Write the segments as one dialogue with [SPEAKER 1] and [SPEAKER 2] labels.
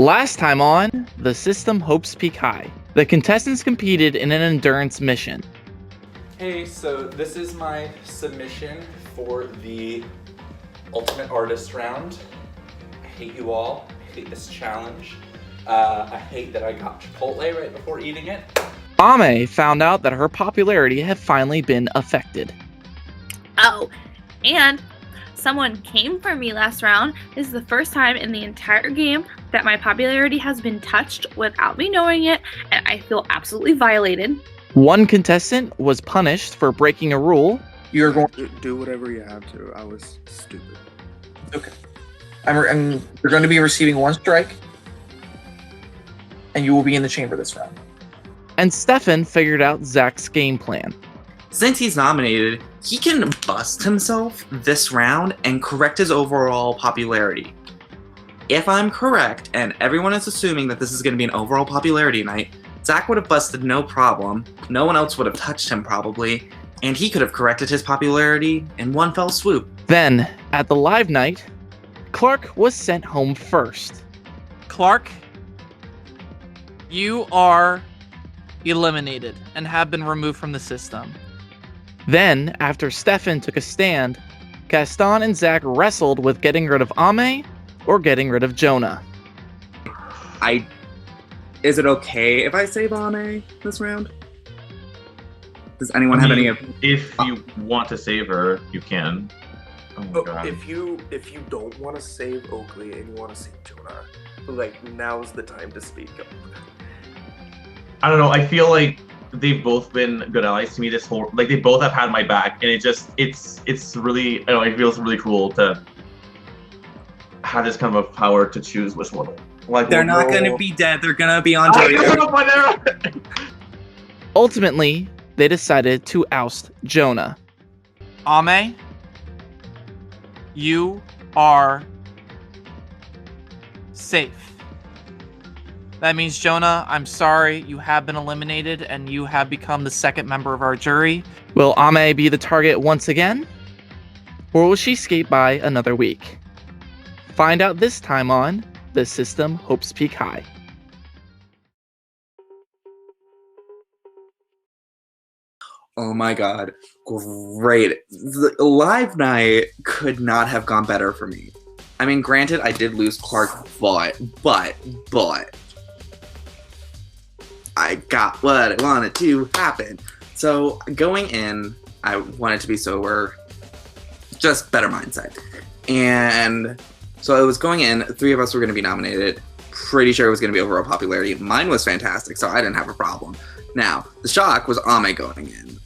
[SPEAKER 1] Last time on, the system hopes peak high. The contestants competed in an endurance mission.
[SPEAKER 2] Hey, so this is my submission for the Ultimate Artist round. I hate you all. I hate this challenge. I hate that I got Chipotle right before eating it.
[SPEAKER 1] Ame found out that her popularity had finally been affected.
[SPEAKER 3] Oh, and someone came for me last round. This is the first time in the entire game that my popularity has been touched without me knowing it, and I feel absolutely violated.
[SPEAKER 1] One contestant was punished for breaking a rule.
[SPEAKER 4] You're going to do whatever you have to. I was stupid.
[SPEAKER 5] Okay. You're going to be receiving one strike, and you will be in the chamber this round.
[SPEAKER 1] And Stefan figured out Zach's game plan.
[SPEAKER 6] Since he's nominated, he can bust himself this round and correct his overall popularity. If I'm correct, and everyone is assuming that this is going to be an overall popularity night, Zach would have busted no problem, no one else would have touched him probably, and he could have corrected his popularity in one fell swoop.
[SPEAKER 1] Then, at the live night, Clark was sent home first.
[SPEAKER 7] Clark, you are eliminated and have been removed from the system.
[SPEAKER 1] Then, after Stefan took a stand, Gaston and Zach wrestled with getting rid of Ame or getting rid of Jonah.
[SPEAKER 6] Is it okay if I save Ame this round? Does anyone have any?
[SPEAKER 8] If you want to save her, you can. Oh my God.
[SPEAKER 4] If you don't want to save Oakley and you want to save Jonah, now's the time to speak up.
[SPEAKER 8] I don't know. I feel like they've both been good allies to me this whole. They both have had my back, and it's really. I know it feels really cool to have this kind of a power to choose which one.
[SPEAKER 6] They're not going to be dead. They're going to be on Jonah.
[SPEAKER 1] Ultimately, they decided to oust Jonah.
[SPEAKER 7] Ame, you are safe. That means, Jonah, I'm sorry, you have been eliminated and you have become the second member of our jury.
[SPEAKER 1] Will Ame be the target once again? Or will she skate by another week? Find out this time on The System Hopes Peak High.
[SPEAKER 6] Oh my God. Great. The live night could not have gone better for me. I mean, granted, I did lose Clark, but I got what I wanted to happen. So going in, I wanted to be sober, just better mindset. And so I was going in, 3 of us were going to be nominated. Pretty sure it was going to be overall popularity. Mine was fantastic, so I didn't have a problem. Now, the shock was Ame going in.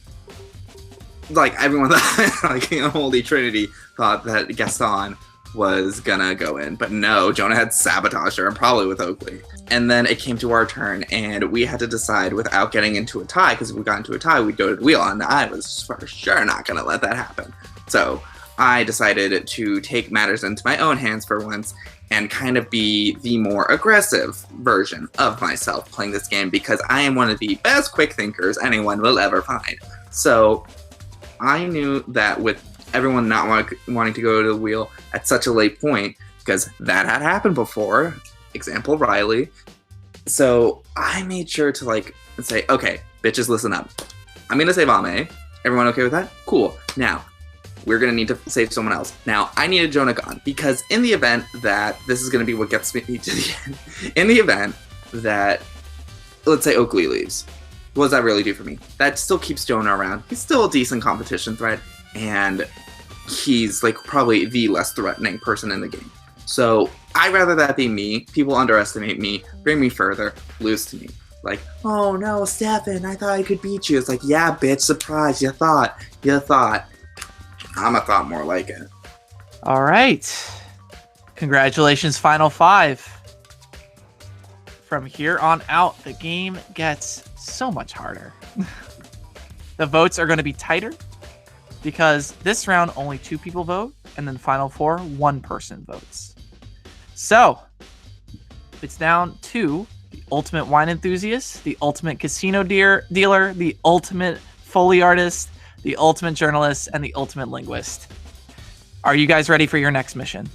[SPEAKER 6] Everyone thought, Holy Trinity thought that Gaston was gonna go in, but no, Jonah had sabotaged her, and probably with Oakley. And then it came to our turn, and we had to decide without getting into a tie, because if we got into a tie, we'd go to the wheel, and I was for sure not gonna let that happen. So I decided to take matters into my own hands for once, and kind of be the more aggressive version of myself playing this game, because I am one of the best quick thinkers anyone will ever find. So I knew that with everyone not wanting to go to the wheel at such a late point, because that had happened before, example Riley. So I made sure to say, okay, bitches, listen up. I'm gonna save Ame. Everyone okay with that? Cool. Now, we're gonna need to save someone else. Now, I needed Jonah gone, because in the event that this is gonna be what gets me to the end, in the event that, let's say Oakley leaves, what does that really do for me? That still keeps Jonah around. He's still a decent competition threat, and he's probably the less threatening person in the game. So I'd rather that be me. People underestimate me, bring me further, lose to me. Oh no, Stefan, I thought I could beat you. It's yeah, bitch, surprise, you thought. I'm a thought more like it.
[SPEAKER 7] All right. Congratulations, Final 5. From here on out, the game gets so much harder. The votes are going to be tighter, because this round only 2 people vote, and then Final 4, 1 person votes. So, it's down to the ultimate wine enthusiast, the ultimate casino dealer, the ultimate Foley artist, the ultimate journalist, and the ultimate linguist. Are you guys ready for your next mission?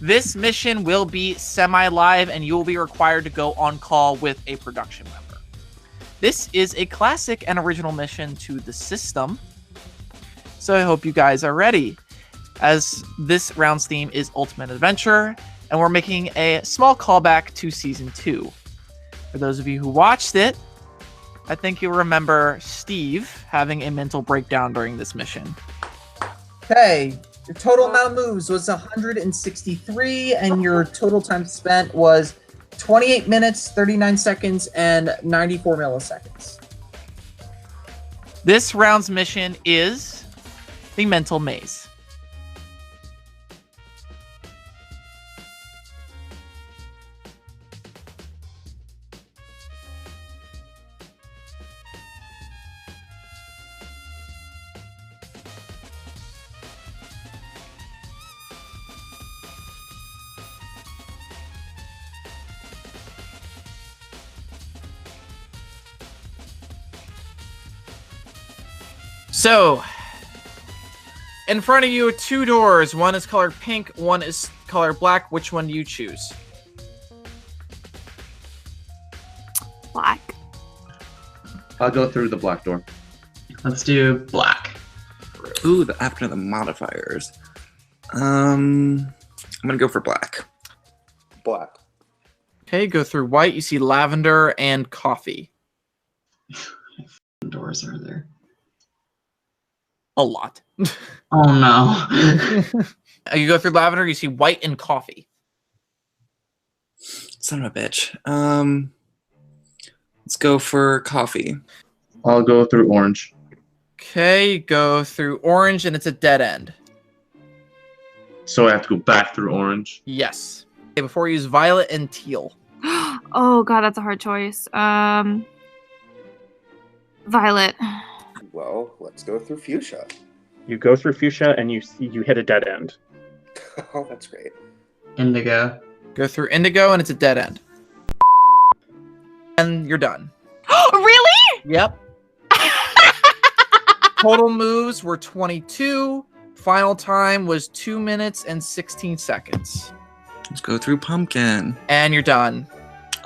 [SPEAKER 7] This mission will be semi-live, and you will be required to go on call with a production member. This is a classic and original mission to the system, so I hope you guys are ready, as this round's theme is Ultimate Adventure, and we're making a small callback to Season 2. For those of you who watched it, I think you'll remember Steve having a mental breakdown during this mission.
[SPEAKER 5] Okay, your total amount of moves was 163, and your total time spent was 28 minutes, 39 seconds, and 94 milliseconds.
[SPEAKER 7] This round's mission is the Mental Maze. So, in front of you are two doors. One is colored pink, one is colored black. Which one do you choose?
[SPEAKER 3] Black.
[SPEAKER 9] I'll go through the black door.
[SPEAKER 10] Let's do black.
[SPEAKER 6] Ooh, after the modifiers. I'm gonna go for black.
[SPEAKER 4] Black.
[SPEAKER 7] Okay, go through white. You see lavender and coffee.
[SPEAKER 10] Doors are there.
[SPEAKER 7] A lot.
[SPEAKER 10] Oh no.
[SPEAKER 7] You go through lavender, you see white and coffee.
[SPEAKER 6] Son of a bitch. Let's go for coffee.
[SPEAKER 9] I'll go through orange.
[SPEAKER 7] Okay, go through orange and it's a dead end.
[SPEAKER 8] So I have to go back through orange.
[SPEAKER 7] Yes. Okay, before you use violet and teal.
[SPEAKER 3] Oh god, that's a hard choice. Violet.
[SPEAKER 4] Well, let's go through fuchsia.
[SPEAKER 11] You go through fuchsia and you hit a dead end.
[SPEAKER 4] Oh, that's great.
[SPEAKER 10] Indigo.
[SPEAKER 7] Go through indigo and it's a dead end. And you're done.
[SPEAKER 3] Really?
[SPEAKER 7] Yep. Total moves were 22. Final time was 2 minutes and 16 seconds.
[SPEAKER 6] Let's go through pumpkin.
[SPEAKER 7] And you're done.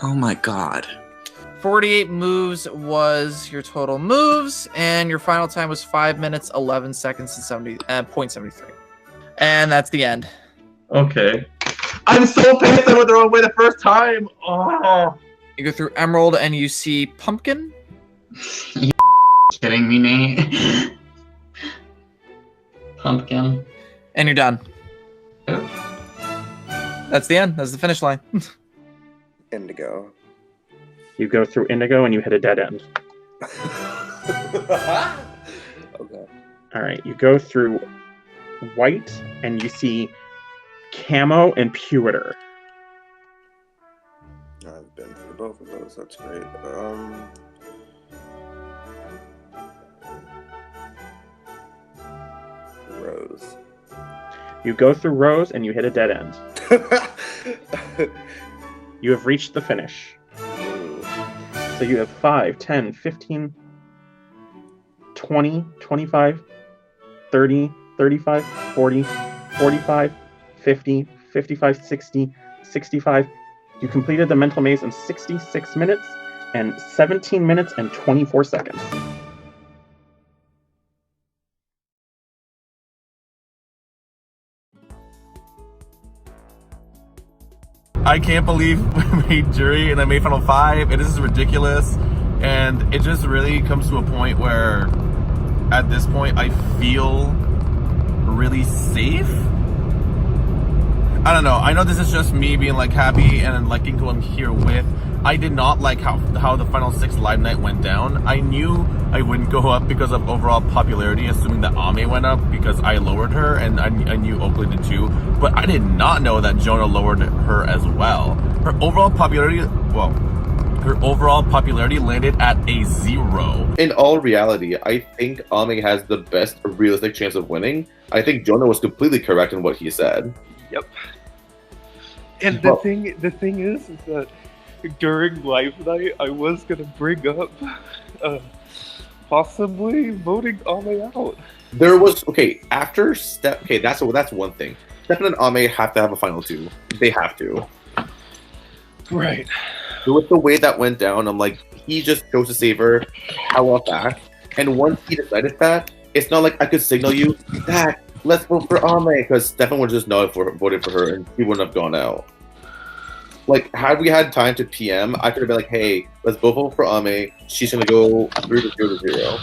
[SPEAKER 6] Oh my god.
[SPEAKER 7] 48 moves was your total moves, and your final time was 5 minutes, 11 seconds, and 0.73. And that's the end.
[SPEAKER 8] Okay. I'm so pissed I went the wrong way the first time. Oh.
[SPEAKER 7] You go through emerald and you see pumpkin.
[SPEAKER 10] You kidding me, Nate? Pumpkin.
[SPEAKER 7] And you're done.
[SPEAKER 10] Oh.
[SPEAKER 7] That's the end. That's the finish line.
[SPEAKER 4] Indigo.
[SPEAKER 11] You go through indigo and you hit a dead end.
[SPEAKER 4] Okay.
[SPEAKER 11] All right, you go through white and you see camo and pewter.
[SPEAKER 4] I've been through both of those. That's great. Rose.
[SPEAKER 11] You go through rose and you hit a dead end. You have reached the finish. So you have 5, 10, 15, 20, 25, 30, 35, 40, 45, 50, 55, 60, 65. You completed the mental maze in 66 minutes and 17 minutes and 24 seconds.
[SPEAKER 12] I can't believe we made jury and I made final 5. It is ridiculous. And it just really comes to a point where at this point I feel really safe. I don't know. I know this is just me being like happy and liking who I'm here with. I did not like how the final 6 live night went down. I knew I wouldn't go up because of overall popularity, assuming that Ame went up because I lowered her, and I knew Oakley did too. But I did not know that Jonah lowered her as well. Her overall popularity, landed at a 0.
[SPEAKER 13] In all reality, I think Ame has the best realistic chance of winning. I think Jonah was completely correct in what he said.
[SPEAKER 14] Yep. And the thing is that during live night, I was gonna bring up possibly voting Ame out.
[SPEAKER 13] There was that's one thing. Stefan and Ame have to have a final 2. They have to.
[SPEAKER 14] Right.
[SPEAKER 13] With the way that went down, I'm like, he just chose to save her hella back. And once he decided that, it's not like I could signal you, Zach, let's vote for Ame, because Stefan would just not have voted for her and he wouldn't have gone out. Like, had we had time to PM, I could have been like, hey, let's both vote for Ame. She's going to go 3-0.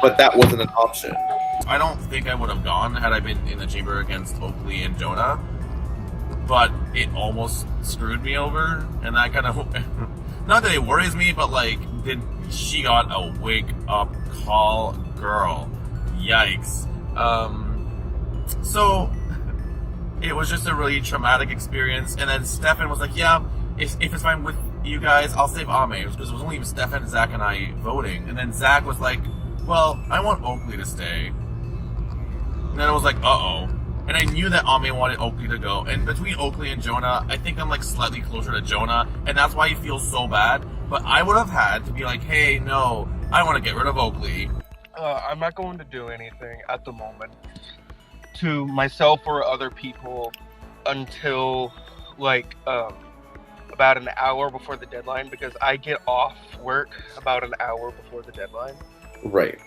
[SPEAKER 13] But that wasn't an option.
[SPEAKER 12] I don't think I would have gone had I been in the chamber against Oakley and Jonah. But it almost screwed me over. And that kind of... Not that it worries me, but like, she got a wake-up call, girl. Yikes. So... It was just a really traumatic experience, and then Stefan was like, yeah, if it's fine with you guys, I'll save Ame, because it was only Stefan, Zach, and I voting. And then Zach was like, well, I want Oakley to stay. And then I was like, uh-oh. And I knew that Ame wanted Oakley to go, and between Oakley and Jonah, I think I'm like slightly closer to Jonah, and that's why he feels so bad. But I would have had to be like, hey, no, I want to get rid of Oakley.
[SPEAKER 14] I'm not going to do anything at the moment to myself or other people until like about an hour before the deadline, because I get off work about an hour before the deadline.
[SPEAKER 13] Right.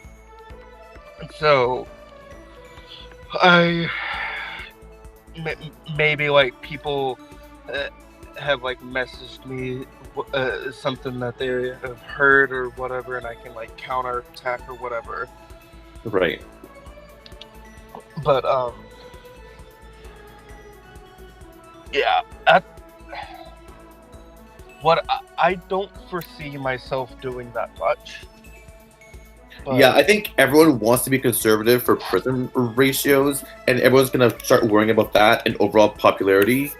[SPEAKER 14] So I maybe like people have like messaged me something that they have heard or whatever, and I can like counterattack or whatever.
[SPEAKER 13] Right.
[SPEAKER 14] But yeah, I don't foresee myself doing that much. But
[SPEAKER 13] yeah, I think everyone wants to be conservative for prison ratios, and everyone's gonna start worrying about that and overall popularity.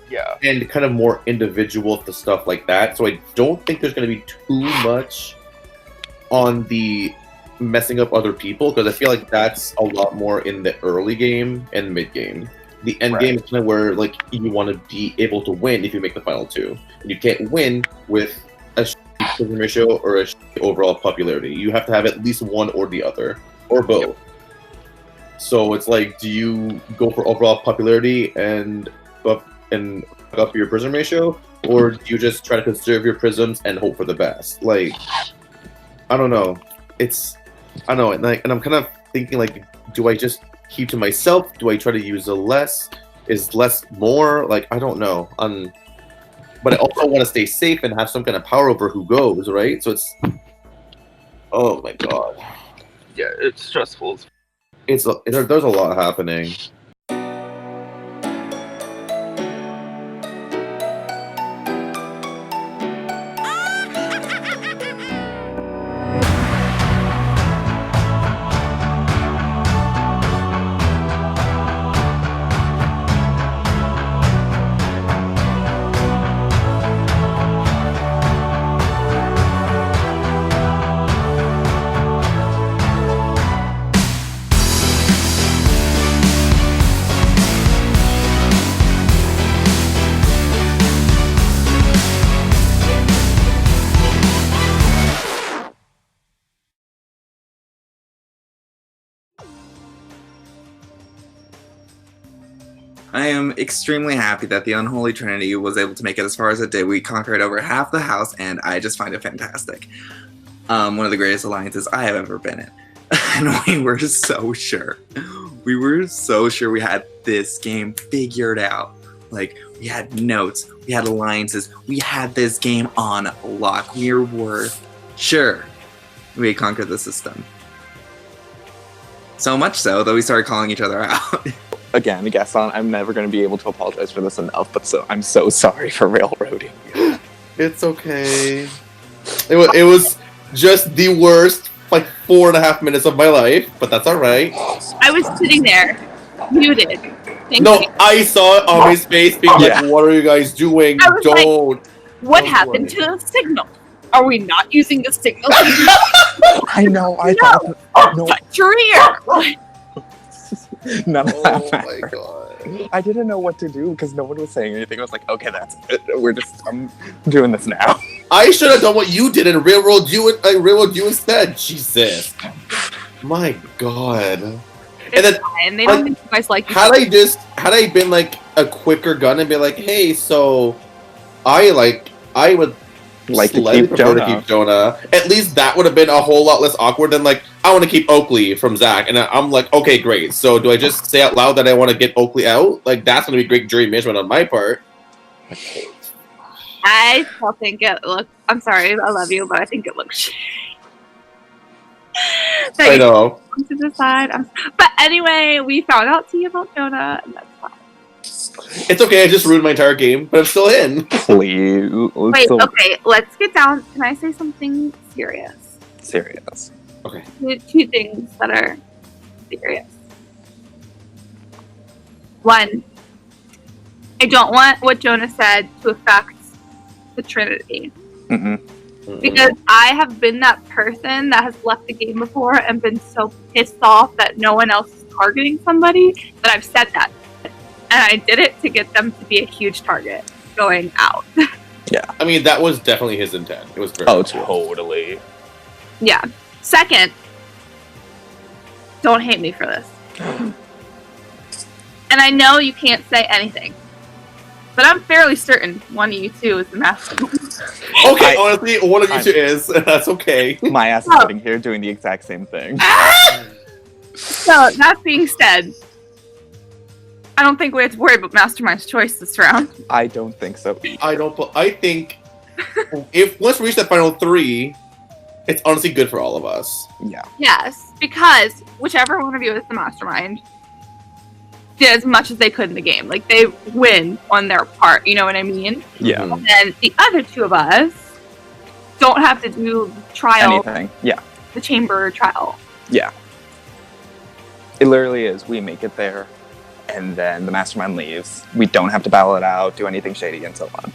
[SPEAKER 14] Yeah.
[SPEAKER 13] And kind of more individual to stuff like that. So I don't think there's gonna be too much on the messing up other people, because I feel like that's a lot more in the early game and mid game. The end game is kind of where like you want to be able to win if you make the final 2, and you can't win with a prison ratio or a overall popularity. You have to have at least one or the other, or both. Yep. So it's like, do you go for overall popularity and up your prison ratio, or do you just try to conserve your prisms and hope for the best? Like, I don't know. I don't know, and I'm kind of thinking, like, do I just keep to myself? Do I try to use a less? Is less more? Like, I don't know. But I also want to stay safe and have some kind of power over who goes, right? So it's... Oh my god.
[SPEAKER 14] Yeah, it's stressful.
[SPEAKER 13] There's a lot happening.
[SPEAKER 6] I am extremely happy that the Unholy Trinity was able to make it as far as it did. We conquered over half the house, and I just find it fantastic. One of the greatest alliances I have ever been in. And we were so sure. We were so sure we had this game figured out. Like, we had notes, we had alliances, we had this game on lock. We were sure we had conquered the system. So much so that we started calling each other out.
[SPEAKER 15] Again, Gaston, I'm never going to be able to apologize for this enough, but I'm so sorry for railroading you.
[SPEAKER 13] It's okay. It was just the worst, like, 4.5 minutes of my life, but that's alright.
[SPEAKER 3] I was sitting there, muted. Thank
[SPEAKER 13] No,
[SPEAKER 3] you.
[SPEAKER 13] I saw it on his face being like, what are you guys doing?
[SPEAKER 3] I was
[SPEAKER 13] Don't.
[SPEAKER 3] like, what happened to the signal? Are we not using the signal?
[SPEAKER 15] I know, I thought... No.
[SPEAKER 3] Touch your ear!
[SPEAKER 15] None of that
[SPEAKER 13] Oh my god.
[SPEAKER 15] I didn't know what to do because no one was saying anything. I was like, okay, that's it. I'm doing this now.
[SPEAKER 13] I should have done what you did and railroad you instead. Jesus. My god.
[SPEAKER 3] It's
[SPEAKER 13] then
[SPEAKER 3] fine. They don't think you guys like.
[SPEAKER 13] had I been like a quicker gun and be like, hey, so I would
[SPEAKER 15] Like to
[SPEAKER 13] slightly
[SPEAKER 15] keep
[SPEAKER 13] prefer to
[SPEAKER 15] Jonah.
[SPEAKER 13] keep Jonah. At least that would have been a whole lot less awkward than like I want to keep Oakley from Zach, and I'm like, okay, great. So do I just say out loud that I want to get Oakley out? Like that's gonna be great jury management on my part.
[SPEAKER 3] I still think it looks. I'm sorry, I love you, but I think it looks.
[SPEAKER 13] I know.
[SPEAKER 3] To decide. But anyway, we found out tea about Jonah, and that's fine.
[SPEAKER 13] It's okay. I just ruined my entire game, but I'm still in.
[SPEAKER 15] Please.
[SPEAKER 3] Wait, okay, let's get down. Can I say something serious?
[SPEAKER 15] Serious.
[SPEAKER 13] Okay.
[SPEAKER 3] Two things that are serious. One, I don't want what Jonah said to affect the Trinity. Because I have been that person that has left the game before and been so pissed off that no one else is targeting somebody that I've said that. And I did it to get them to be a huge target going out.
[SPEAKER 15] Yeah.
[SPEAKER 13] I mean, that was definitely his intent. It was very
[SPEAKER 15] totally.
[SPEAKER 3] Yeah. Second, don't hate me for this. And I know you can't say anything, but I'm fairly certain one of you two is the mastermind.
[SPEAKER 13] Okay, honestly, one of you two is. That's okay.
[SPEAKER 15] My ass is sitting here doing the exact same thing.
[SPEAKER 3] So, that being said, I don't think we have to worry about Mastermind's choice this round.
[SPEAKER 15] I don't think so.
[SPEAKER 13] I think if once we reach that final 3, it's honestly good for all of us.
[SPEAKER 15] Yeah.
[SPEAKER 3] Yes, because whichever one of you is the mastermind did as much as they could in the game. Like, they win on their part, you know what I mean?
[SPEAKER 15] Yeah.
[SPEAKER 3] And then the other two of us don't have to do trial.
[SPEAKER 15] Anything. Yeah.
[SPEAKER 3] The chamber trial.
[SPEAKER 15] Yeah. It literally is. We make it there, and then the mastermind leaves. We don't have to battle it out, do anything shady, and so on.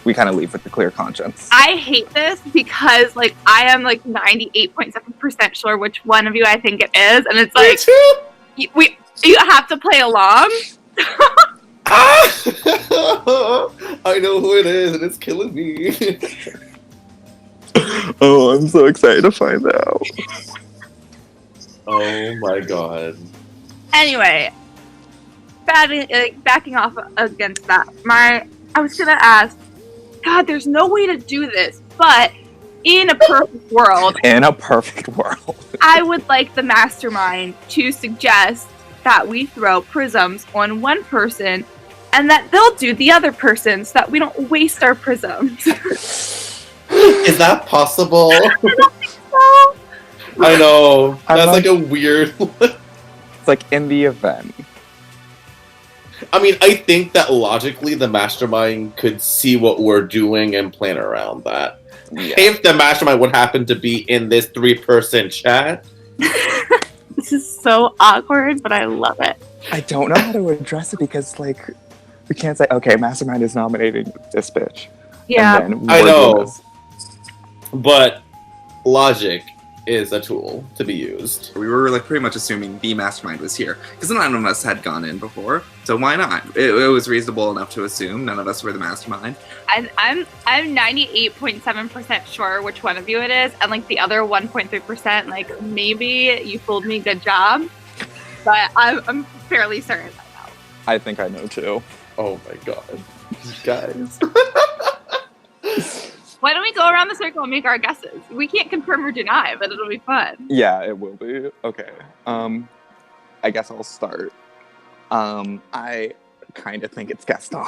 [SPEAKER 15] We kind of leave with a clear conscience.
[SPEAKER 3] I hate this because, like, I am, like, 98.7% sure which one of you I think it is, and it's like, you have to play along.
[SPEAKER 13] I know who it is, and it's killing me.
[SPEAKER 15] Oh, I'm so excited to find out.
[SPEAKER 13] Oh my god.
[SPEAKER 3] Anyway, backing off against that, I was gonna ask, God, there's no way to do this, but in a perfect world, I would like the mastermind to suggest that we throw prisms on one person and that they'll do the other person so that we don't waste our prisms.
[SPEAKER 13] Is that possible?
[SPEAKER 3] I don't think so.
[SPEAKER 13] I know. That's like a weird.
[SPEAKER 15] It's like in the event.
[SPEAKER 13] I mean, I think that logically the mastermind could see what we're doing and plan around that.
[SPEAKER 15] Yeah.
[SPEAKER 13] If the mastermind would happen to be in this 3-person chat.
[SPEAKER 3] This is so awkward, but I love it.
[SPEAKER 15] I don't know how to address it because, like, we can't say, okay, mastermind is nominating this bitch.
[SPEAKER 3] Yeah.
[SPEAKER 15] And then
[SPEAKER 13] I
[SPEAKER 15] we're doing
[SPEAKER 13] know.
[SPEAKER 15] this.
[SPEAKER 13] But logic is a tool to be used.
[SPEAKER 6] We were like pretty much assuming the mastermind was here because none of us had gone in before, so why not? It was reasonable enough to assume none of us were the mastermind.
[SPEAKER 3] I'm 98.7% sure which one of you it is, and like the other 1.3%, like maybe you fooled me, good job, but I'm fairly certain I know.
[SPEAKER 15] I think I know too.
[SPEAKER 13] Oh my god, guys.
[SPEAKER 3] Why don't we go around the circle and make our guesses? We can't confirm or deny, but it'll be fun.
[SPEAKER 15] Yeah, it will be. Okay. I guess I'll start. I kind of think it's Gaston.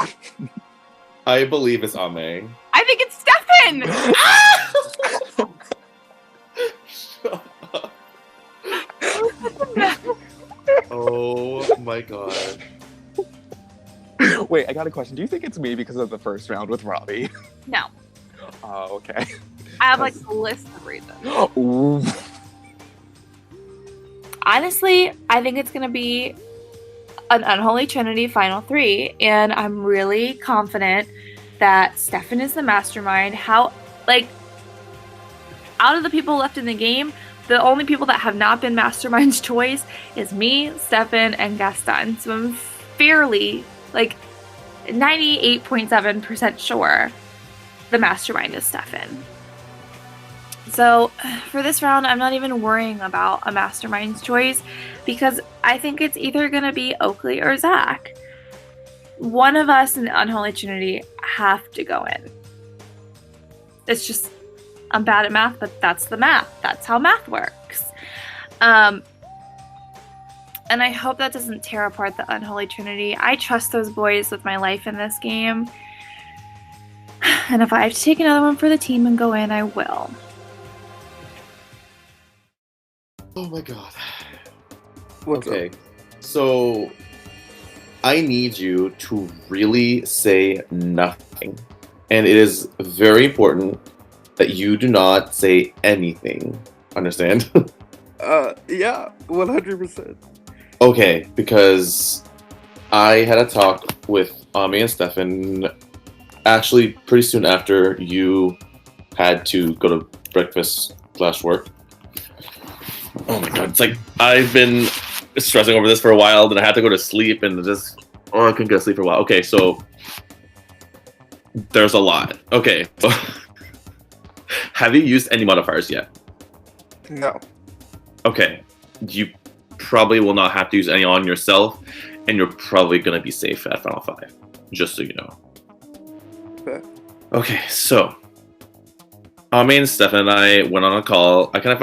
[SPEAKER 13] I believe it's Ame.
[SPEAKER 3] I think it's Stefan!
[SPEAKER 13] Oh my god.
[SPEAKER 15] Wait, I got a question. Do you think it's me because of the first round with Robbie?
[SPEAKER 3] No.
[SPEAKER 15] Oh, okay.
[SPEAKER 3] I have like a list of reasons.
[SPEAKER 15] Ooh.
[SPEAKER 3] Honestly, I think it's going to be an Unholy Trinity Final 3, and I'm really confident that Stefan is the mastermind. Out of the people left in the game, the only people that have not been mastermind's choice is me, Stefan, and Gaston. So I'm fairly, 98.7% sure the mastermind is Stefan. So for this round, I'm not even worrying about a Mastermind's choice because I think it's either going to be Oakley or Zach. One of us in the Unholy Trinity have to go in. It's just, I'm bad at math, but that's the math. That's how math works. And I hope that doesn't tear apart the Unholy Trinity. I trust those boys with my life in this game. And if I have to take another one for the team and go in, I will.
[SPEAKER 13] Oh my god.
[SPEAKER 4] What's
[SPEAKER 13] okay, so I need you to really say nothing. And it is very important that you do not say anything. Understand?
[SPEAKER 4] Yeah, 100%.
[SPEAKER 13] Okay, because I had a talk with Ami and Stefan actually pretty soon after you had to go to breakfast/work. Oh my god, it's like I've been stressing over this for a while, then I had to go to sleep and just I couldn't get to sleep for a while. Okay, so there's a lot. Okay. Have you used any modifiers yet?
[SPEAKER 4] No.
[SPEAKER 13] Okay. You probably will not have to use any on yourself, and you're probably gonna be safe at Final 5. Just so you know.
[SPEAKER 4] Okay.
[SPEAKER 13] Okay, so Ami and Stefan and I went on a call. I kind of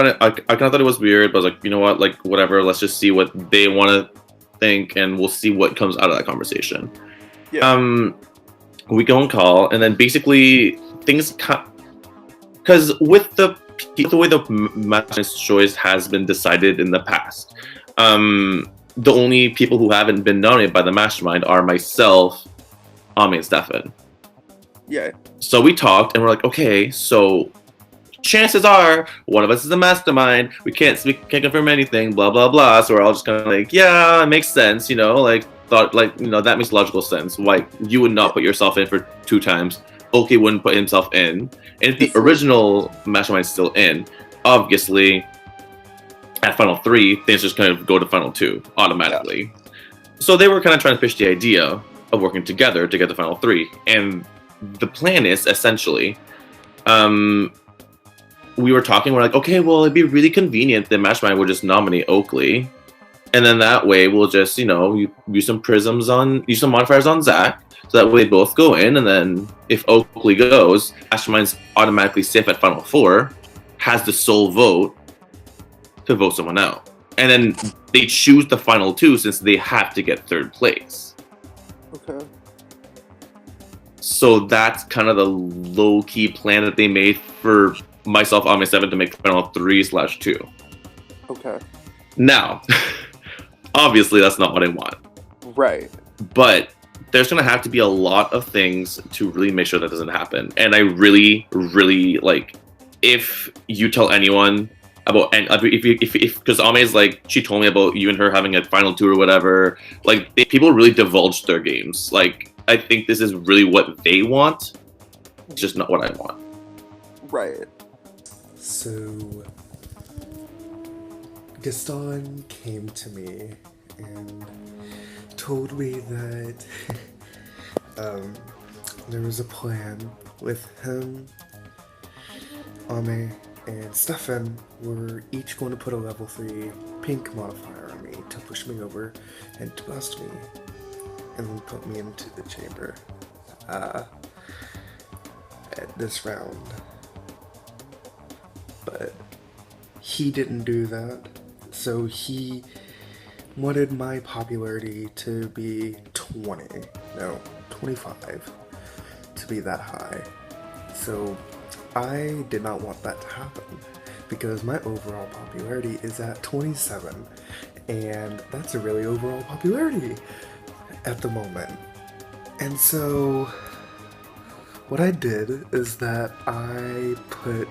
[SPEAKER 13] thought it was weird, but I was like, you know what, like whatever. Let's just see what they want to think, and we'll see what comes out of that conversation.
[SPEAKER 4] Yeah.
[SPEAKER 13] We go on call, and then basically things because with the way the Mastermind's choice has been decided in the past, the only people who haven't been nominated by the Mastermind are myself, Ami, and Stefan.
[SPEAKER 4] Yeah.
[SPEAKER 13] So we talked, and we're like, okay, so chances are one of us is the Mastermind. We can't confirm anything. Blah blah blah. So we're all just kind of like, yeah, it makes sense. You know, like thought, like you know, that makes logical sense. Why you would not put yourself in for 2 times? Oki wouldn't put himself in, and if the original Mastermind is still in, obviously at Final 3, things just kind of go to Final 2 automatically. Yeah. So they were kind of trying to pitch the idea of working together to get to Final 3, and the plan is essentially, we were talking, we're like, okay, well, it'd be really convenient that Mastermind would just nominate Oakley, and then that way we'll just, you know, use some modifiers on Zach, so that way both go in, and then if Oakley goes, Mastermind's automatically safe at Final 4, has the sole vote to vote someone out. And then they choose the Final 2 since they have to get 3rd place.
[SPEAKER 4] Okay.
[SPEAKER 13] So that's kind of the low-key plan that they made for myself on my 7 to make Final 3/2.
[SPEAKER 4] Okay.
[SPEAKER 13] Now, obviously that's not what I want.
[SPEAKER 4] Right.
[SPEAKER 13] But there's going to have to be a lot of things to really make sure that doesn't happen. And I really, really, like, if you tell anyone about, and if because Ame's like, she told me about you and her having a Final 2 or whatever, like, people really divulge their games. Like, I think this is really what they want, it's just not what I want.
[SPEAKER 4] Right.
[SPEAKER 16] So, Gaston came to me and told me that there was a plan with him, Ame, and Stefan were each going to put a level 3 pink modifier on me to push me over and to bust me, and then put me into the chamber at this round. But he didn't do that, so he wanted my popularity to be 25, to be that high. So I did not want that to happen, because my overall popularity is at 27, and that's a really overall popularity at the moment. And so what I did is that I put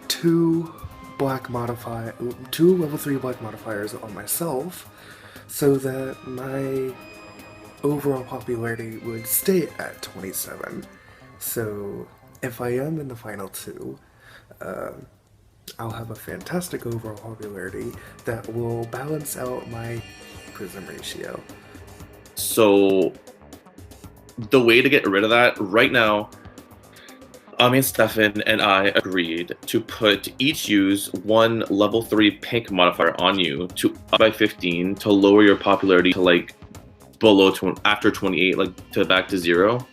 [SPEAKER 16] 2 level 3 black modifiers on myself, so that my overall popularity would stay at 27. So if I am in the Final 2, I'll have a fantastic overall popularity that will balance out my prism ratio.
[SPEAKER 13] So the way to get rid of that right now, Ami, Stefan, and I agreed to put each use one level 3 pink modifier on you to up by 15 to lower your popularity to like below after 28, like to back to 0.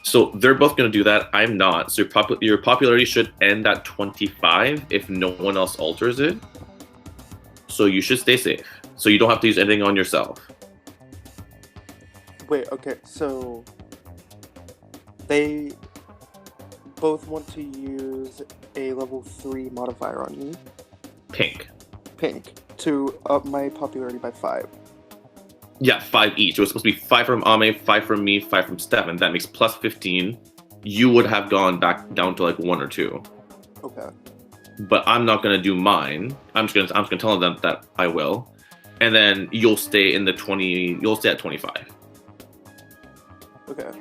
[SPEAKER 13] So they're both going to do that. I'm not. So your popularity should end at 25 if no one else alters it. So you should stay safe. So you don't have to use anything on yourself.
[SPEAKER 4] Wait, okay, so they both want to use a level 3 modifier on me.
[SPEAKER 13] Pink.
[SPEAKER 4] Pink. To up my popularity by 5.
[SPEAKER 13] Yeah, 5 each. It was supposed to be 5 from Ame, 5 from me, 5 from Stefan. That makes plus 15. You would have gone back down to like 1 or 2.
[SPEAKER 4] Okay.
[SPEAKER 13] But I'm not gonna do mine. I'm just gonna tell them that I will. And then you'll stay in the 20, you'll stay at 25.
[SPEAKER 4] Okay.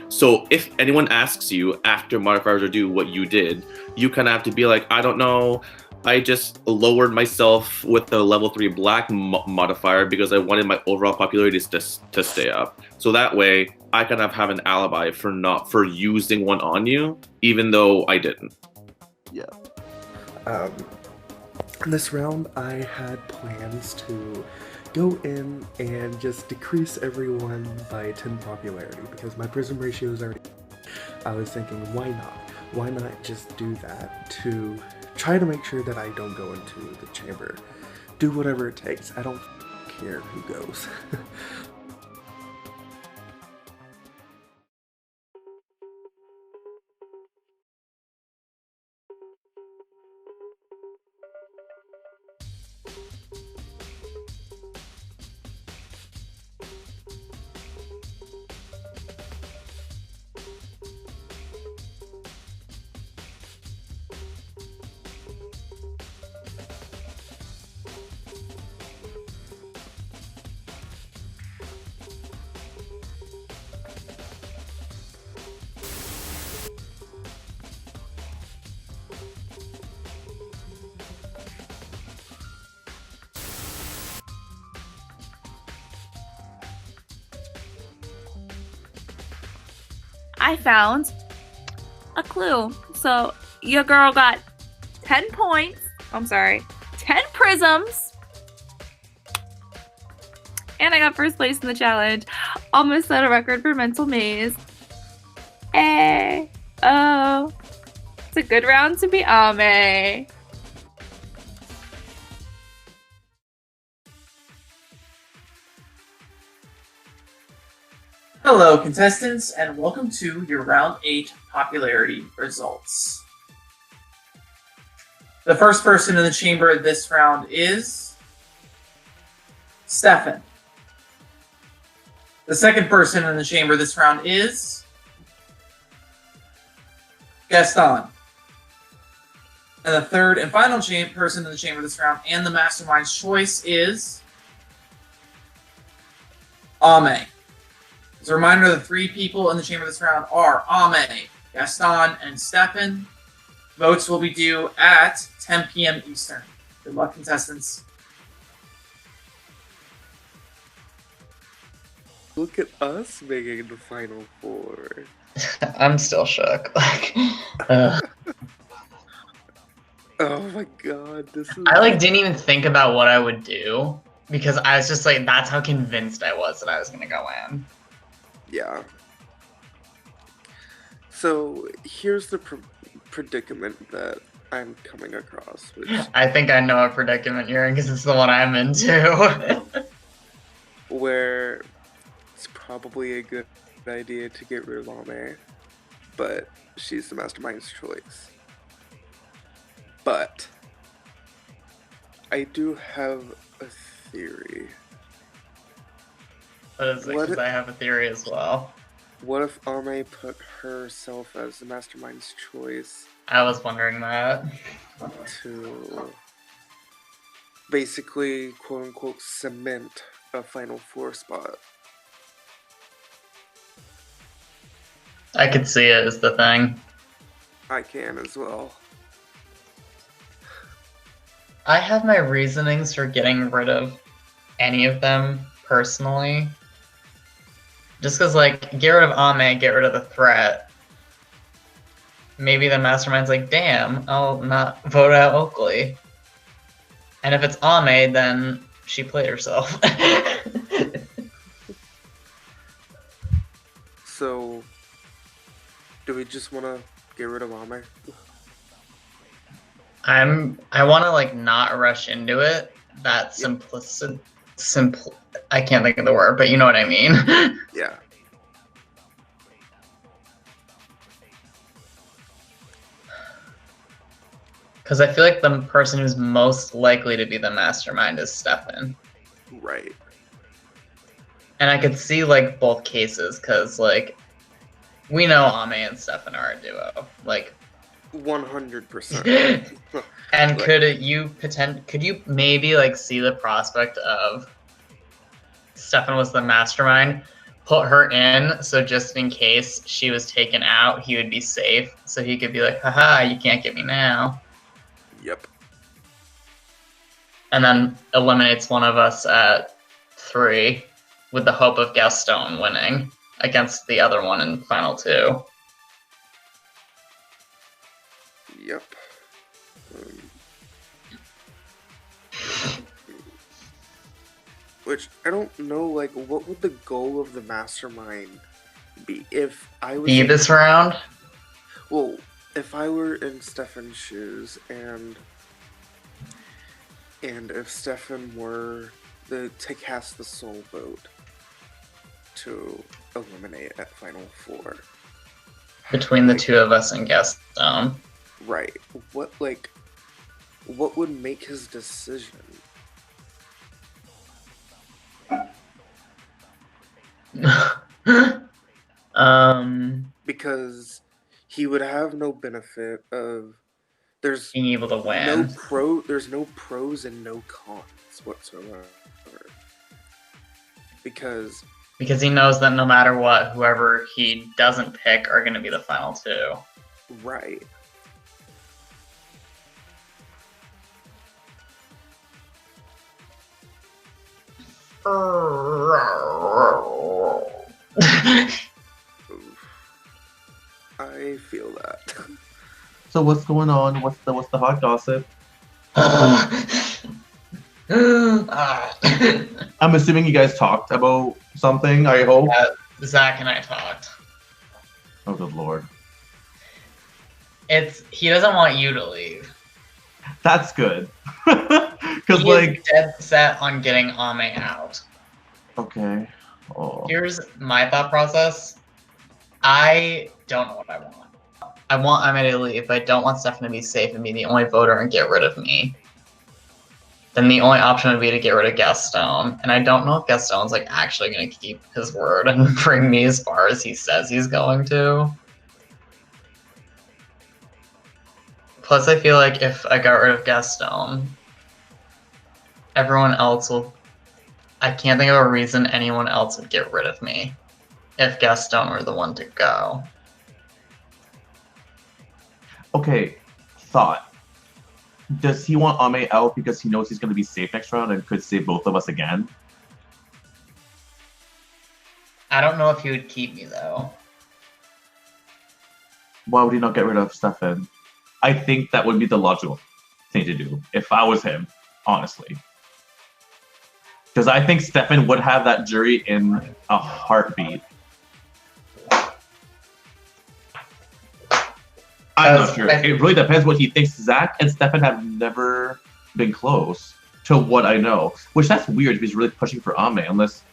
[SPEAKER 13] So if anyone asks you after modifiers are due what you did, you kind of have to be like, I don't know, I just lowered myself with the level 3 black modifier because I wanted my overall popularity to stay up. So that way, I kind of have an alibi for using one on you, even though I didn't.
[SPEAKER 4] Yeah. This round, I had plans to go in and just decrease everyone by 10 popularity because my prism ratio is already. I was thinking, why not? Why not just do that to try to make sure that I don't go into the chamber? Do whatever it takes. I don't care who goes.
[SPEAKER 3] I found a clue. So your girl got 10 points. I'm sorry, 10 prisms. And I got first place in the challenge. Almost set a record for mental maze. Hey. Oh. It's a good round to be Ame.
[SPEAKER 5] Hello, contestants, and welcome to your round 8 popularity results. The first person in the chamber this round is Stefan. The second person in the chamber this round is Gaston. And the third and final person in the chamber this round and the Mastermind's choice is Ame. As a reminder, the 3 people in the chamber this round are Ame, Gaston, and Stefan. Votes will be due at 10 p.m. Eastern. Good luck, contestants.
[SPEAKER 4] Look at us making the final 4.
[SPEAKER 10] I'm still shook.
[SPEAKER 4] Oh my god, this is.
[SPEAKER 10] I didn't even think about what I would do because I was just like, that's how convinced I was that I was gonna go in.
[SPEAKER 4] Yeah. So here's the predicament that I'm coming across. Which,
[SPEAKER 10] I think I know what predicament you're in because it's the one I'm in too.
[SPEAKER 4] where it's probably a good idea to get rid of Ame, but she's the Mastermind's choice. But I do have a theory.
[SPEAKER 10] What is it? Because I have a theory as well.
[SPEAKER 4] What if Ame put herself as the Mastermind's choice?
[SPEAKER 10] I was wondering that.
[SPEAKER 4] To basically, quote unquote, cement a Final 4 spot.
[SPEAKER 10] I could see it as the thing.
[SPEAKER 4] I can as well.
[SPEAKER 10] I have my reasonings for getting rid of any of them personally. Just because, get rid of Ame, get rid of the threat. maybe the mastermind's like, damn, I'll not vote out Oakley. And if it's Ame, then she played herself.
[SPEAKER 16] So, do we just want to get rid of Ame?
[SPEAKER 10] I want to like not rush into it. That simplicity, I can't think of the word, but you know what I mean.
[SPEAKER 16] Yeah.
[SPEAKER 10] Because I feel like the person who's most likely to be the mastermind is Stefan.
[SPEAKER 16] Right.
[SPEAKER 10] And I could see like both cases, because like we know Ame and Stefan are a duo. Like
[SPEAKER 16] 100%.
[SPEAKER 10] and
[SPEAKER 16] Like-
[SPEAKER 10] could you maybe like see the prospect of Stefan was the mastermind, put her in, so just in case she was taken out, he would be safe, so he could be like, haha, you can't get me now.
[SPEAKER 16] Yep.
[SPEAKER 10] And then eliminates one of us at 3 with the hope of Gaston winning against the other one in final 2.
[SPEAKER 16] Yep. Which I don't know, like, what would the goal of the mastermind be if I was
[SPEAKER 10] Be this round?
[SPEAKER 16] Well, if I were in Stefan's shoes and if Stefan were to cast the soul vote to eliminate at final 4.
[SPEAKER 10] Between the two of us and Gaston.
[SPEAKER 16] Right. What would make his decision? Because he would have no benefit of
[SPEAKER 10] being able to win.
[SPEAKER 16] There's no pros and no cons whatsoever. Because
[SPEAKER 10] he knows that no matter what, whoever he doesn't pick are going to be the final 2.
[SPEAKER 16] Right. I feel that.
[SPEAKER 8] So what's going on? What's the hot gossip? I'm assuming you guys talked about something, I hope.
[SPEAKER 10] Zach and I talked.
[SPEAKER 8] Oh, good lord.
[SPEAKER 10] He doesn't want you to leave.
[SPEAKER 8] That's good. Because
[SPEAKER 10] He is dead set on getting Ame out.
[SPEAKER 8] Okay. Oh.
[SPEAKER 10] Here's my thought process. I don't know what I want. I want Ame to leave, but I don't want Stefan to be safe and be the only voter and get rid of me. Then the only option would be to get rid of Gaston. And I don't know if Gaston's like actually going to keep his word and bring me as far as he says he's going to. Plus, I feel like if I got rid of Gaston, everyone else will... I can't think of a reason anyone else would get rid of me if Gaston were the one to go.
[SPEAKER 8] Okay, thought. Does he want Ame out because he knows he's going to be safe next round and could save both of us again?
[SPEAKER 10] I don't know if he would keep me, though.
[SPEAKER 8] Why would he not get rid of Stefan? I think that would be the logical thing to do if I was him, honestly. Because I think Stefan would have that jury in a heartbeat. I'm not sure. It really depends what he thinks. Zach and Stefan have never been close to what I know. Which that's weird if he's really pushing for Ame, unless...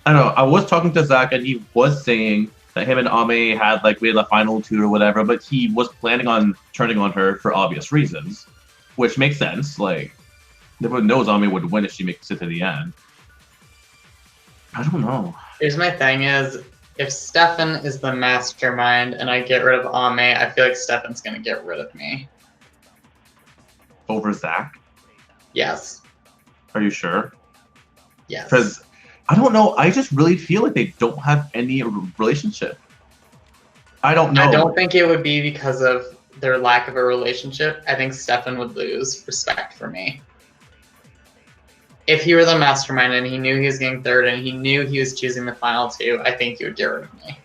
[SPEAKER 8] I don't know. I was talking to Zach and he was saying that him and Ame had we had the final 2 or whatever, but he was planning on turning on her for obvious reasons. Which makes sense. Everyone knows Ame would win if she makes it to the end. I don't know.
[SPEAKER 10] Here's my thing is, if Stefan is the mastermind and I get rid of Ame, I feel like Stefan's going to get rid of me.
[SPEAKER 8] Over Zach?
[SPEAKER 10] Yes.
[SPEAKER 8] Are you sure?
[SPEAKER 10] Yes.
[SPEAKER 8] Because, I don't know, I just really feel like they don't have any relationship. I don't know.
[SPEAKER 10] I don't think it would be because of their lack of a relationship. I think Stefan would lose respect for me. If he were the mastermind and he knew he was getting 3rd and he knew he was choosing the final 2, I think he would get rid of me.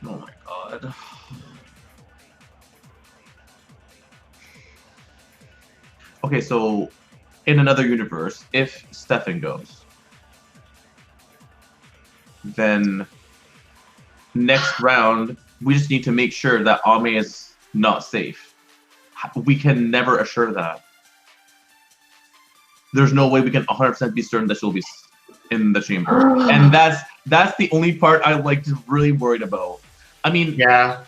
[SPEAKER 8] Oh my god. god. Okay, so in another universe, if Stefan goes, then next round we just need to make sure that Ame is not safe. We can never assure that. There's no way we can 100% be certain that she'll be in the chamber, and that's the only part I'm like just really worried about. I mean,
[SPEAKER 10] yeah,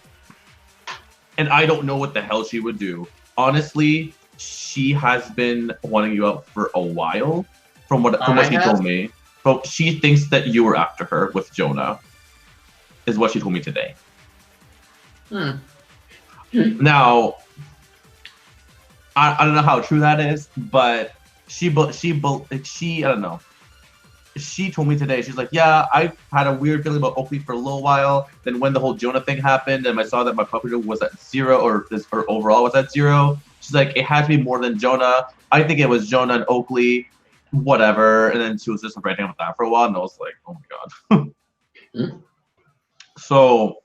[SPEAKER 8] and I don't know what the hell she would do. Honestly, she has been wanting you out for a while, from what she told me. But she thinks that you were after her with Jonah, is what she told me today. Now, I don't know how true that is, but she I don't know. She told me today, she's like, yeah, I had a weird feeling about Oakley for a little while. Then when the whole Jonah thing happened, and I saw that my popularity was at 0, or overall was at 0, she's like, it had to be more than Jonah. I think it was Jonah and Oakley, whatever. And then she was just ranting about that for a while, and I was like, oh my god. So,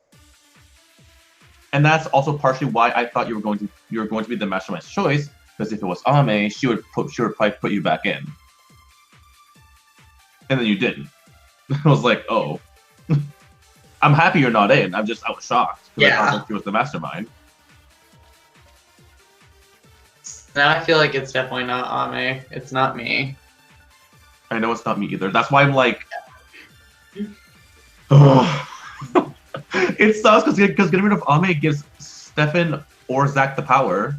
[SPEAKER 8] and that's also partially why I thought you were going to be the mastermind's choice, because if it was Ame, she would probably put you back in. And then you didn't. I was like, oh. I'm happy you're not in. I was shocked.
[SPEAKER 10] Yeah.
[SPEAKER 8] I thought she was the mastermind.
[SPEAKER 10] Now I feel like it's definitely not Ame. It's not me.
[SPEAKER 8] I know it's not me either. That's why I'm like, oh. It sucks because getting rid of Ame gives Stefan or Zach the power.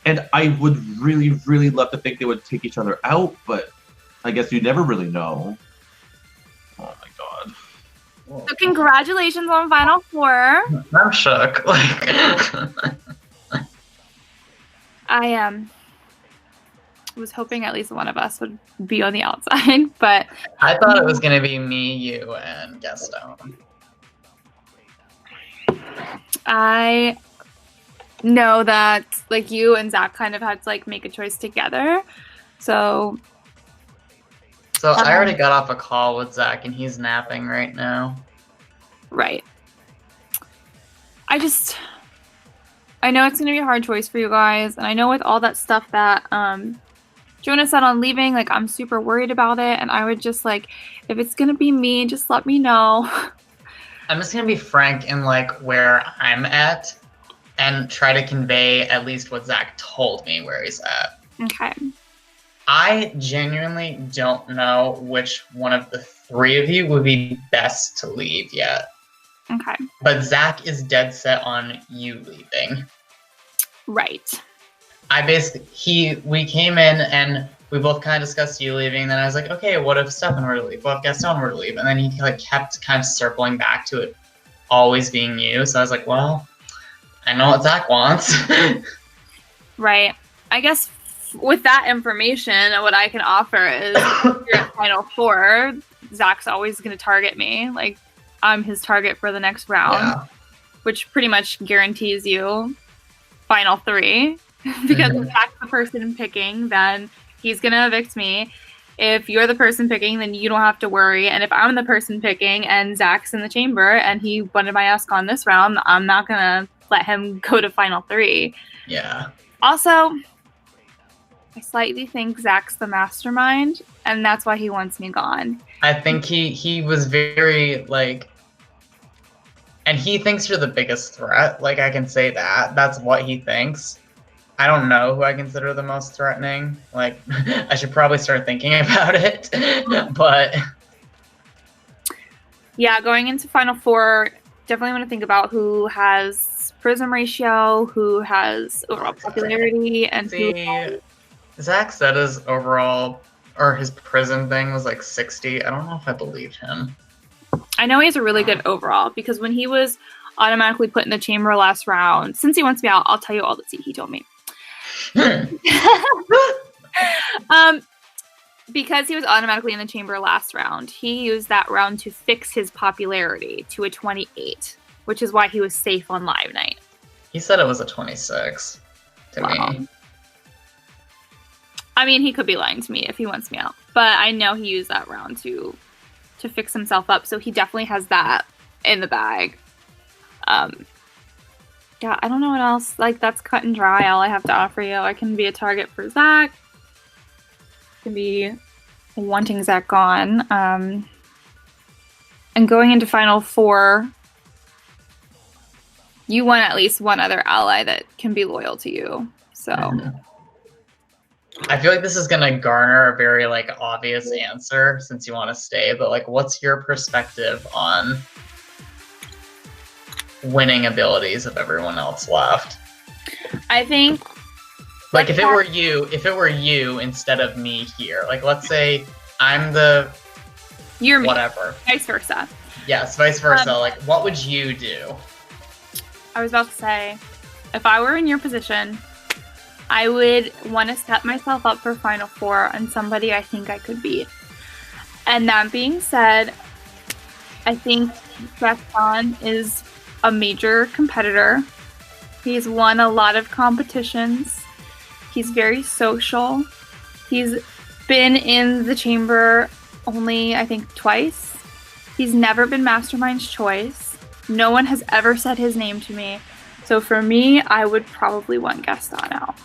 [SPEAKER 8] And I would really, really love to think they would take each other out, but I guess you never really know. Oh my god.
[SPEAKER 3] So congratulations on Final Four.
[SPEAKER 10] I'm shook.
[SPEAKER 3] I was hoping at least one of us would be on the outside, but
[SPEAKER 10] I thought it was gonna be me, you, and Gaston.
[SPEAKER 3] I know that like you and Zach kind of had to like make a choice together. So
[SPEAKER 10] I already got off a call with Zach and he's napping right now.
[SPEAKER 3] Right. I know it's gonna be a hard choice for you guys, and I know with all that stuff that Jonah said on leaving, like I'm super worried about it, and I would just like, if it's gonna be me, just let me know.
[SPEAKER 10] I'm just gonna be frank in like where I'm at and try to convey at least what Zach told me where he's at.
[SPEAKER 3] Okay.
[SPEAKER 10] I genuinely don't know which one of the three of you would be best to leave yet.
[SPEAKER 3] Okay.
[SPEAKER 10] But Zach is dead set on you leaving.
[SPEAKER 3] Right.
[SPEAKER 10] We came in and we both kind of discussed you leaving, and then I was like, okay, what if Stefan were to leave? What if Gaston were to leave? And then he like kept kind of circling back to it always being you. So I was like, well, I know what Zach wants.
[SPEAKER 3] Right. I guess with that information, what I can offer is if you're at Final Four, Zach's always going to target me. Like, I'm his target for the next round, which pretty much guarantees you Final 3. Because if Zach's the person picking, then he's going to evict me. If you're the person picking, then you don't have to worry. And if I'm the person picking and Zach's in the chamber and he wanted my ass on this round, I'm not going to let him go to Final 3.
[SPEAKER 10] Yeah.
[SPEAKER 3] Also, I slightly think Zach's the mastermind, and that's why he wants me gone.
[SPEAKER 10] I think he was very, like... And he thinks you're the biggest threat. Like, I can say that. That's what he thinks. I don't know who I consider the most threatening. Like, I should probably start thinking about it. But...
[SPEAKER 3] Yeah, going into Final Four, definitely want to think about who has prism ratio, who has overall popularity, and who...
[SPEAKER 10] Zach said his overall, or his prism thing was like 60. I don't know if I believe him.
[SPEAKER 3] I know he has a really good overall, because when he was automatically put in the chamber last round, since he wants me out, I'll tell you all the tea he told me. Because he was automatically in the chamber last round, he used that round to fix his popularity to a 28, which is why he was safe on live night.
[SPEAKER 10] He said it was a 26 to me.
[SPEAKER 3] I mean, he could be lying to me if he wants me out, but I know he used that round to fix himself up, so he definitely has that in the bag. Yeah, I don't know what else. Like, that's cut and dry. All I have to offer you. I can be a target for Zach. I can be wanting Zach gone. And going into Final Four, you want at least one other ally that can be loyal to you. So
[SPEAKER 10] I feel like this is gonna garner a very like obvious answer since you want to stay, but like, what's your perspective on winning abilities of everyone else left?
[SPEAKER 3] I think,
[SPEAKER 10] like, if it were you instead of me here, like, let's say I'm the
[SPEAKER 3] you're me,
[SPEAKER 10] whatever,
[SPEAKER 3] vice versa.
[SPEAKER 10] Yes, vice versa. Like, what would you do?
[SPEAKER 3] I was about to say, if I were in your position, I would want to set myself up for Final Four on somebody I think I could beat. And that being said, I think Gaston is a major competitor. He's won a lot of competitions. He's very social. He's been in the chamber only, I think, twice. He's never been Mastermind's choice. No one has ever said his name to me. So for me, I would probably want Gaston out.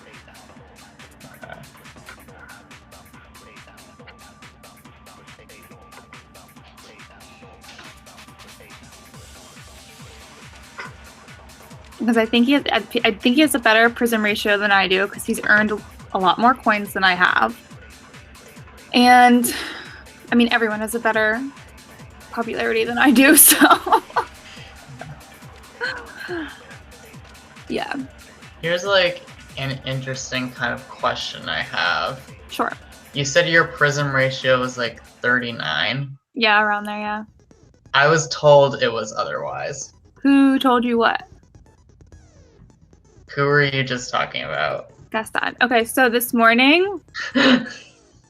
[SPEAKER 3] Because I think he has a better prism ratio than I do, because he's earned a lot more coins than I have. And I mean, everyone has a better popularity than I do, so yeah.
[SPEAKER 10] Here's like an interesting kind of question I have.
[SPEAKER 3] Sure.
[SPEAKER 10] You said your prism ratio was like 39.
[SPEAKER 3] Yeah, around there, yeah.
[SPEAKER 10] I was told it was otherwise.
[SPEAKER 3] Who told you what?
[SPEAKER 10] Who were you just talking about?
[SPEAKER 3] Gaston. Okay, so this morning,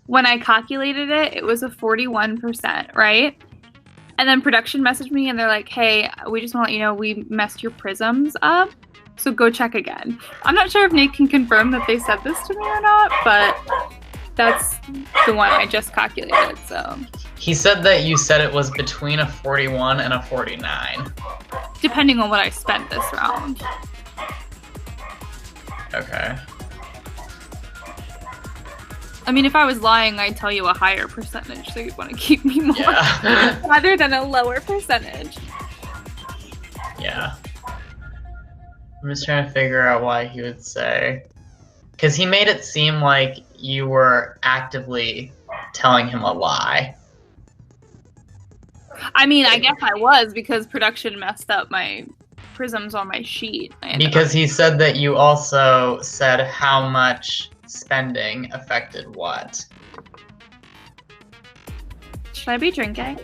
[SPEAKER 3] when I calculated it, it was a 41%, right? And then production messaged me and they're like, hey, we just want to let you know we messed your prisms up, so go check again. I'm not sure if Nate can confirm that they said this to me or not, but that's the one I just calculated, so.
[SPEAKER 10] He said that you said it was between a 41 and a 49.
[SPEAKER 3] Depending on what I spent this round.
[SPEAKER 10] Okay.
[SPEAKER 3] I mean, if I was lying, I'd tell you a higher percentage, so you'd want to keep me more,
[SPEAKER 10] yeah.
[SPEAKER 3] rather than a lower percentage.
[SPEAKER 10] Yeah. I'm just trying to figure out why he would say, because he made it seem like you were actively telling him a lie.
[SPEAKER 3] I mean, I guess I was, because production messed up my prisms on my sheet.
[SPEAKER 10] Because he said that you also said how much spending affected what.
[SPEAKER 3] Should I be drinking?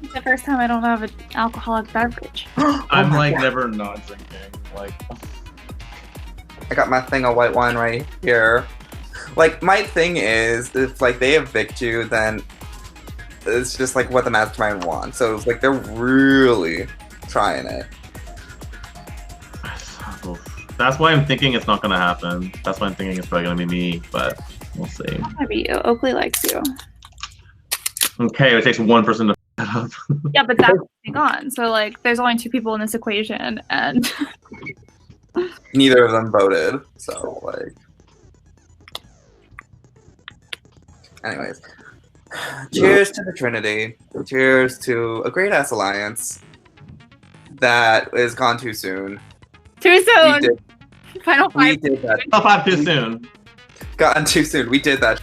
[SPEAKER 3] It's the first time I don't have an alcoholic beverage.
[SPEAKER 8] I'm like never not drinking. Like,
[SPEAKER 6] I got my thing of white wine right here. Like, my thing is, if like they evict you, then it's just like what the mastermind wants. So it's like they're really trying it.
[SPEAKER 8] that's why I'm thinking it's not gonna happen. That's why I'm thinking it's probably gonna be me, but we'll see.
[SPEAKER 3] That might be you. Oakley likes you.
[SPEAKER 8] Okay, it takes one person to f up.
[SPEAKER 3] Yeah, but that's gone. So like, there's only two people in this equation, and
[SPEAKER 6] Neither of them voted, so like. Anyways, cheers to the Trinity. Cheers to a great ass alliance that is gone too soon.
[SPEAKER 3] Too soon.
[SPEAKER 6] We did,
[SPEAKER 3] Final
[SPEAKER 6] we
[SPEAKER 3] five.
[SPEAKER 6] did that.
[SPEAKER 8] Top 5 too soon.
[SPEAKER 6] Gone too soon. We did that.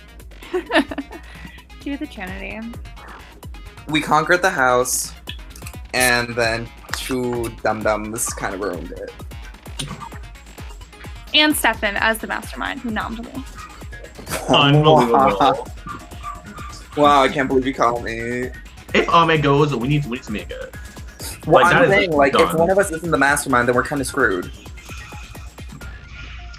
[SPEAKER 3] To the Trinity.
[SPEAKER 6] We conquered the house, and then two dum-dums kind of ruined it.
[SPEAKER 3] And Stefan as the mastermind who nommed me.
[SPEAKER 8] Unbelievable.
[SPEAKER 6] Wow, I can't believe you called me.
[SPEAKER 8] If Ame goes, we need to make it.
[SPEAKER 6] Well,
[SPEAKER 8] Like,
[SPEAKER 6] I'm
[SPEAKER 8] that is,
[SPEAKER 6] saying, like, if
[SPEAKER 8] done.
[SPEAKER 6] one of us isn't the mastermind, then we're kind of screwed.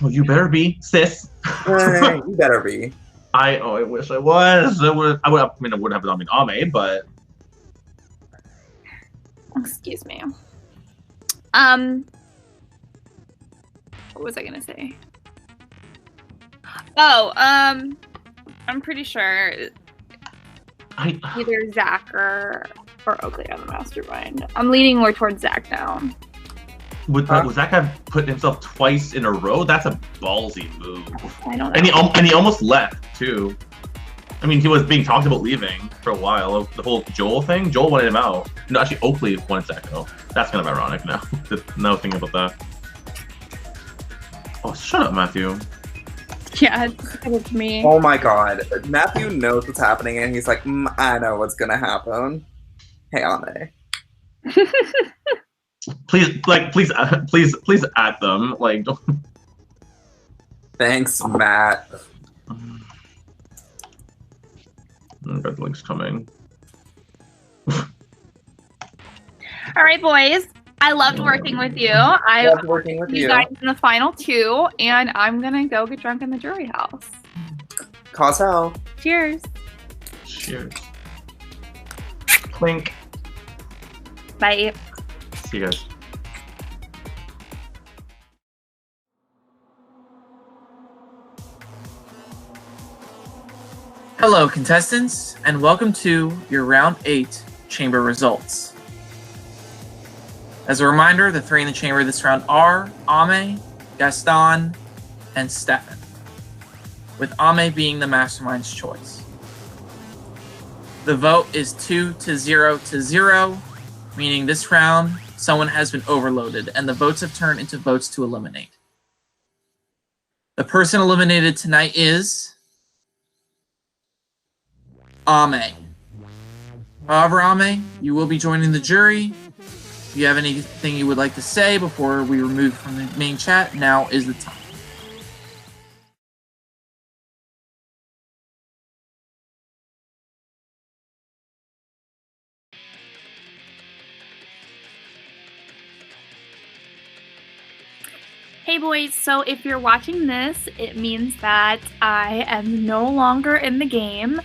[SPEAKER 8] Well, you better be, sis.
[SPEAKER 6] You better be.
[SPEAKER 8] I wish I was. I would have done Ame, but
[SPEAKER 3] Excuse me. What was I gonna say? Oh, I'm pretty sure either Zach or Oakley are the mastermind. I'm leaning more towards Zach now.
[SPEAKER 8] would Zach have put himself twice in a row? That's a ballsy move.
[SPEAKER 3] I don't know.
[SPEAKER 8] And he almost left too. I mean, he was being talked about leaving for a while. The whole Joel thing. Joel wanted him out. No, actually, Oakley wanted Zach out. That's kind of ironic now. Now thinking about that. Oh, shut up, Matthew.
[SPEAKER 3] Yeah, it's me.
[SPEAKER 6] Oh my god. Matthew knows what's happening and he's like, I know what's gonna happen. Hey, Ame.
[SPEAKER 8] Please add them. Like, don't...
[SPEAKER 6] Thanks, Matt.
[SPEAKER 8] Red link's coming.
[SPEAKER 3] All right, boys. I loved working with you. I
[SPEAKER 6] loved working with you.
[SPEAKER 3] Guys in the final 2, and I'm gonna go get drunk in the jury house.
[SPEAKER 6] Cause hell.
[SPEAKER 3] Cheers.
[SPEAKER 8] Cheers. Clink.
[SPEAKER 3] Bye.
[SPEAKER 8] See you guys.
[SPEAKER 7] Hello, contestants, and welcome to your Round 8 Chamber results. As a reminder, the 3 in the chamber this round are Ame, Gaston, and Stefan, with Ame being the Mastermind's choice. The vote is 2-0-0, meaning this round someone has been overloaded, and the votes have turned into votes to eliminate. The person eliminated tonight is Ame. However, Ame, you will be joining the jury. If you have anything you would like to say before we remove from the main chat, now is the time.
[SPEAKER 3] Hey boys, so if you're watching this, it means that I am no longer in the game.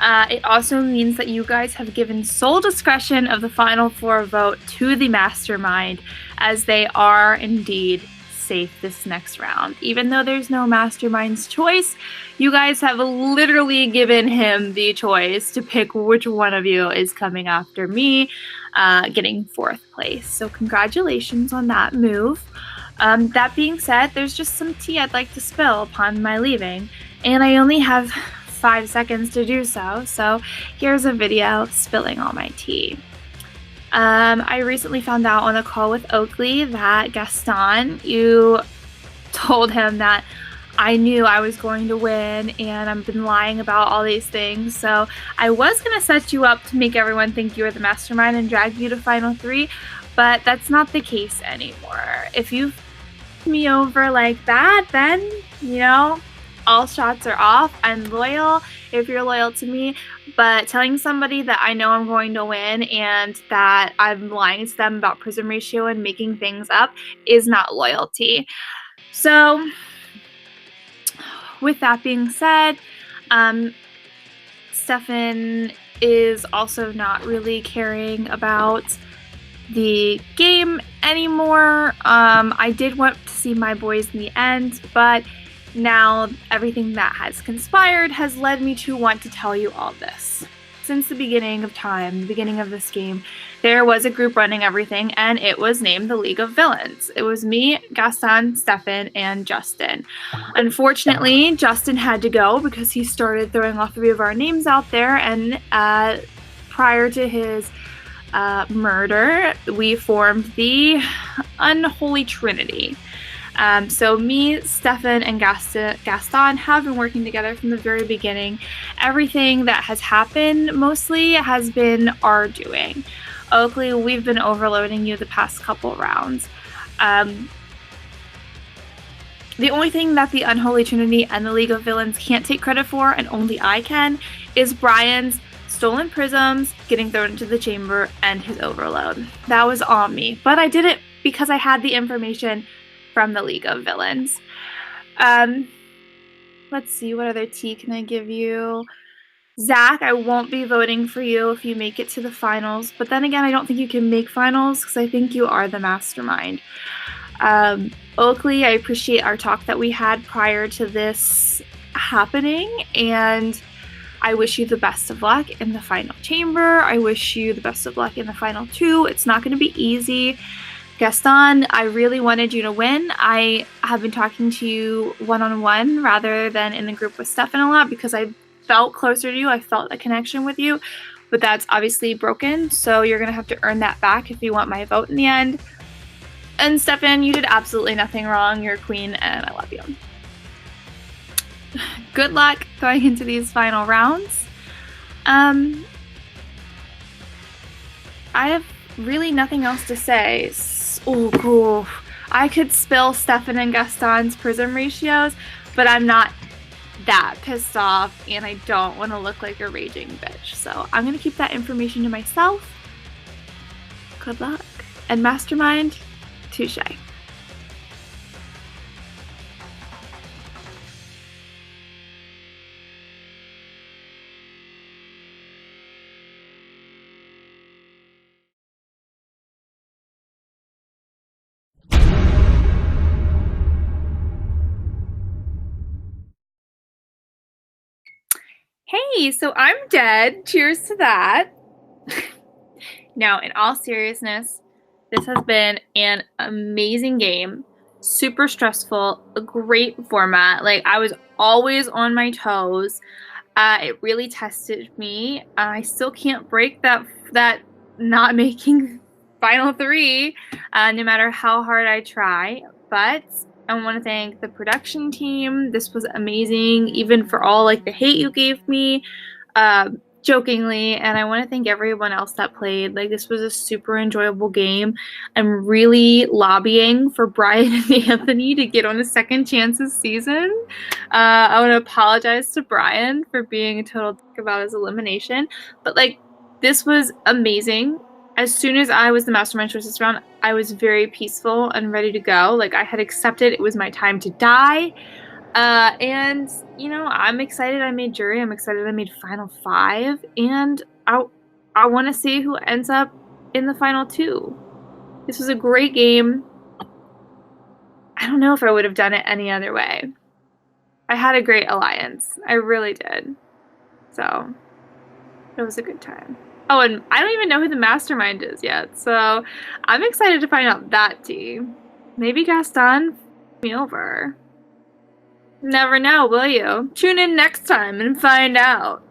[SPEAKER 3] It also means that you guys have given sole discretion of the final 4 vote to the Mastermind, as they are indeed safe this next round. Even though there's no Mastermind's choice, you guys have literally given him the choice to pick which one of you is coming after me, getting 4th place. So congratulations on that move. That being said, there's just some tea I'd like to spill upon my leaving, and I only have 5 seconds to do so, so here's a video spilling all my tea. I recently found out on a call with Oakley that Gaston, you told him that I knew I was going to win and I've been lying about all these things, so I was going to set you up to make everyone think you were the Mastermind and drag you to Final 3, but that's not the case anymore. If you f me over like that, then, you know, all shots are off. I'm loyal if you're loyal to me, but telling somebody that I know I'm going to win and that I'm lying to them about prism ratio and making things up is not loyalty. So with that being said, Stefan is also not really caring about the game anymore. I did want to see my boys in the end, but now everything that has conspired has led me to want to tell you all this. Since the beginning of time, the beginning of this game, there was a group running everything, and it was named the League of Villains. It was me, Gaston, Stefan, and Justin. Unfortunately, Justin had to go because he started throwing all 3 of our names out there, and prior to his murder, we formed the Unholy Trinity. So me, Stefan, and Gaston have been working together from the very beginning. Everything that has happened mostly has been our doing. Oakley, we've been overloading you the past couple rounds. The only thing that the Unholy Trinity and the League of Villains can't take credit for, and only I can, is Brian's stolen prisms, getting thrown into the chamber, and his overload. That was on me, but I did it because I had the information from the League of Villains. Let's see, what other tea can I give you? Zach, I won't be voting for you if you make it to the finals, but then again, I don't think you can make finals because I think you are the Mastermind. Oakley, I appreciate our talk that we had prior to this happening, and I wish you the best of luck in the final chamber. I wish you the best of luck in the final 2. It's not going to be easy. Gaston, I really wanted you to win. I have been talking to you one-on-one rather than in the group with Stefan a lot because I felt closer to you. I felt a connection with you, but that's obviously broken. So you're going to have to earn that back if you want my vote in the end. And Stefan, you did absolutely nothing wrong. You're a queen and I love you. Good luck going into these final rounds. I have really nothing else to say. Oh, cool. I could spill Stefan and Gaston's prism ratios, but I'm not that pissed off and I don't want to look like a raging bitch. So I'm going to keep that information to myself. Good luck. And Mastermind, touche. Hey, so I'm dead. Cheers to that. Now, in all seriousness, this has been an amazing game. Super stressful, a great format. Like, I was always on my toes. It really tested me. I still can't break that not making final three, no matter how hard I try. But I want to thank the production team. This was amazing, even for all like the hate you gave me, jokingly. And I want to thank everyone else that played. Like, this was a super enjoyable game. I'm really lobbying for Brian and Anthony to get on a second chance this season. I want to apologize to Brian for being a total dick about his elimination. But like, this was amazing. As soon as I was the Mastermind choice this round, I was very peaceful and ready to go. Like, I had accepted it was my time to die. And, you know, I'm excited I made jury. I'm excited I made final 5. And I want to see who ends up in the final 2. This was a great game. I don't know if I would have done it any other way. I had a great alliance. I really did. So, it was a good time. Oh, and I don't even know who the Mastermind is yet, so I'm excited to find out that team. Maybe Gaston me over. Never know, will you? Tune in next time and find out.